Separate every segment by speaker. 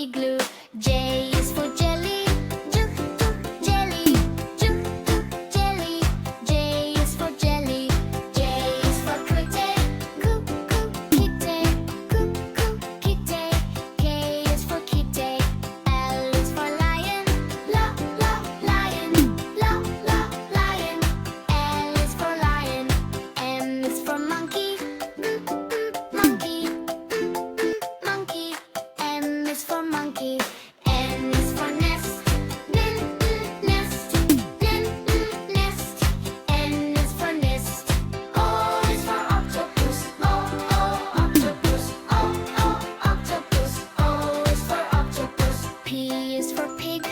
Speaker 1: igloo. J is for jelly. Jelly. Jelly. J is for jelly. J is for kitty. Kitty. Kitty. K is for kitty. L is for lion. Lion. Lion. L is for lion. M is for monkey. Monkey. M is for monkey. N is for nest. Nest. N is for nest. O is for octopus. Octopus. Octopus. O is for octopus. P is for pig.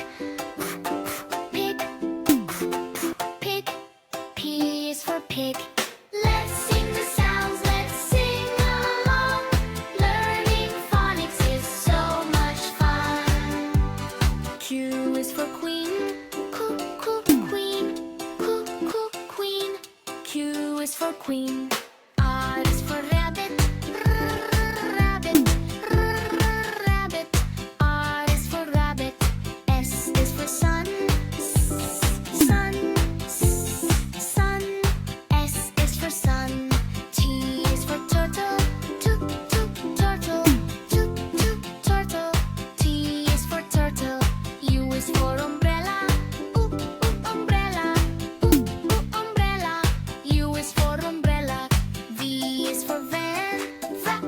Speaker 1: Pig. P is for pig. Let's sing the sounds, let's sing along. Learning phonics is so much fun. Q is for queen. Queen. Q is for queen. R is for rabbit. Rabbit. R is for rabbit. S is for sun. Sun. S is for sun. T is for turtle. Turtle. T is for turtle. U is for umbrella. Umbrella. U is for umbrella. V is for van. Van.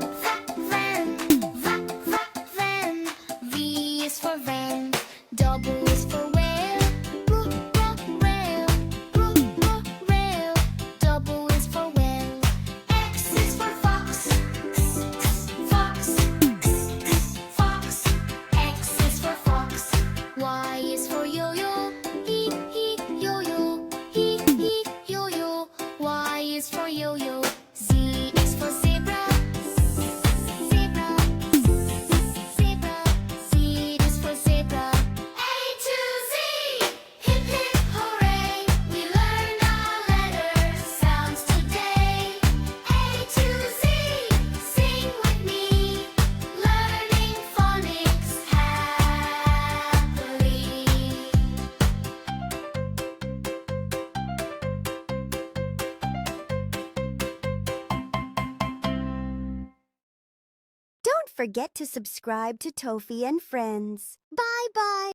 Speaker 1: V is for van. W is for whale. Rail. W is for whale. X is for fox. Fox. X is for fox. Y is for yo-yo. Yo-yo. Y is for yo-yo. Z is for zebra. Z is for zebra. A to Z. Hip hip hooray. We learned our letters, sounds today. A to Z. Sing with me. Learning phonics happily.
Speaker 2: Don't forget to subscribe to Tofi and Friends. Bye-bye.